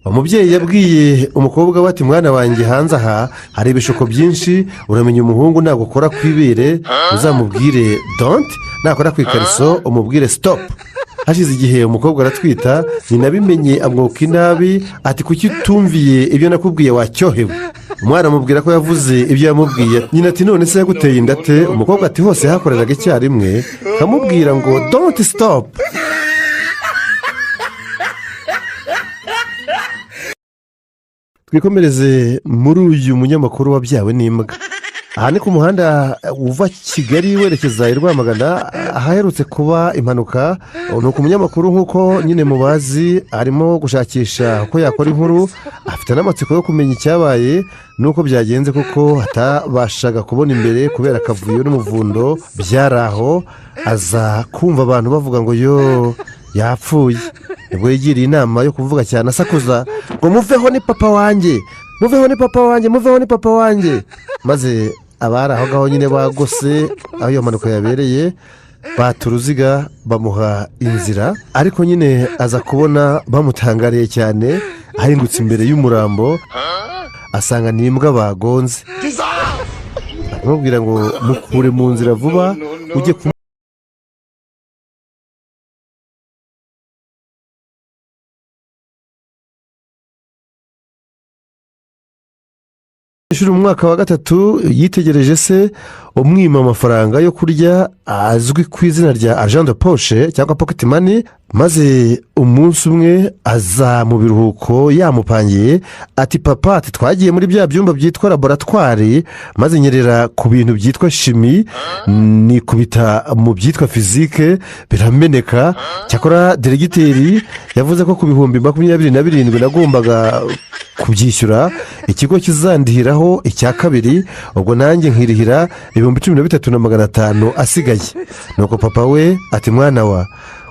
umubyeyi yabwiye umukobwa we ati mwana wanjye hanze aha hari ibishuko byinshi, uramenya umuhungu nagukora ku ibere uzamubwire donti, nakora ku ikariso umubwire sitopu. hashize igihe umukobwa aratwita, nyina abimenye amwuka inabi ati kuki utumviye ibyo nakubwiye wacyohewe. umwana amubwira ko yavuze ibyo yamubwiye. nyina ati none se yaguteye inda te? umukobwa ati hose hakoreraga icyarimwe kamubwira ngo donti sitopu. twikomereze muri uyu munyamakuru wabyawe n'imbwa. aha ni ku muhanda uva Kigali werekeza i Rwamagana ahaherutse kuba impanuka. ni uku umunyamakuru nk'uko nyine mubazi arimo gushakisha uko yakora inkuru, afite n'amatsiko yo kumenya icyabaye n'uko byagenze kuko atabashaga kubona imbere kubera akavuyo n'umuvundo byari aho. aza kumva abantu bavuga ngo yo yapfuye, nibwo yigiriye inama yo kuvuga cyane asakuza ngo muveho ni papa wanjye, muveho ni papa wanjye, muveho ni papa wanjye. maze abari aho ngaho nyine bagose aho iyo mpanuka yabereye bata uruziga bamuha inzira, ariko nyine aza kubona bamutangariye cyane ahingutse imbere y'umurambo asanga ni imbwa bagonze. baramubwira ngo mukure mu nzira vuba ujye mu mwaka wa gatatu yitegereje se umwima amafaranga yo kurya azwi ku izina rya argent de poche cyangwa pocket money, maze umunsi umwe aza mu biruhuko yamupangiye ati papa ati twagiye muri bya byumba byitwa laboratwari maze nyerera ku bintu byitwa shimi nikubita mu byitwa fizike birameneka. cyakora deregiteri yavuze ko ku bihumbi 27 nagombaga kubyishyura, ikigo kizandihiraho icya kabiri, ubwo nanjye nkirihira 13,500 asigaye. nuko papa we ati mwana wa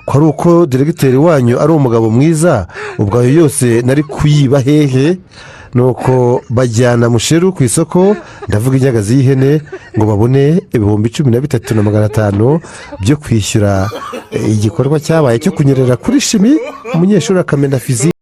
ko ari uko deregiteri wanyu ari umugabo mwiza, ubwo ayo yose nari kuyiba hehe? nuko bajyana musheru ku isoko, ndavuga inyagazi y'ihene, ngo babone 13,500 byo kwishyura igikorwa cyabaye cyo kunyerera kuri shimi umunyeshuri akamena fizike.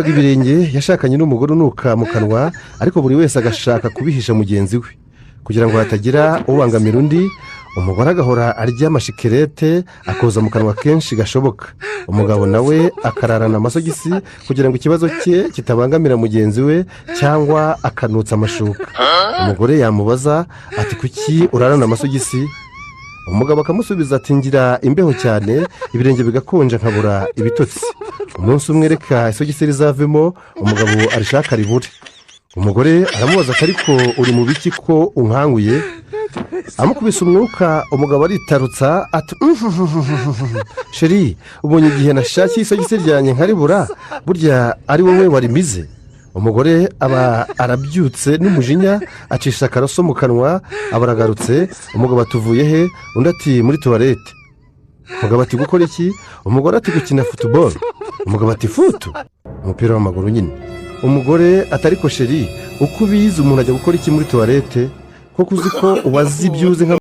ibirenge yashakanye n'umugore unuka mu kanwa, ariko buri wese agashaka kubihisha mugenzi we kugira ngo hatagira ubangamira undi. Umugore agahora arya amashikarete akoza mu kanwa kenshi gashoboka. Umugabo nawe akararana amasogisi kugira ngo ikibazo cye kitabangamira mugenzi we, cyangwa akanutsa amashuka. Umugore yamubaza ati kuki urarana amasogisi? Umugabo akamusubiza ati ngira imbeho cyane, ibirenge bigakonja nkabura ibitotsi. Umunsi umwe reka isogisi rizavemo, umugabo arishaka ribure. Umugore aramubaza ati ariko uri mu biki ko unkanguye? Amukubise umwuka, umugabo aritarutsa ati sheri, ubonye igihe nashakiye isogisi ryanjye nkaribura, burya ari wowe warimize. Umugore aba arabyutse n'umujinya, acisha akaroso mu kanwa, aba aragarutse. Umugabo atuvuye he? Undi ati muri tuwarete. Umugabo ati gukora iki? Umugore ati gukina futuboro. Umugabo ati futu? Umupira w'amaguru nyine. Umugore atari ko sheri, uko ubizi umuntu ajya gukora iki muri tuwarete? Kuko uzi ko uwazi ibyo uzi nka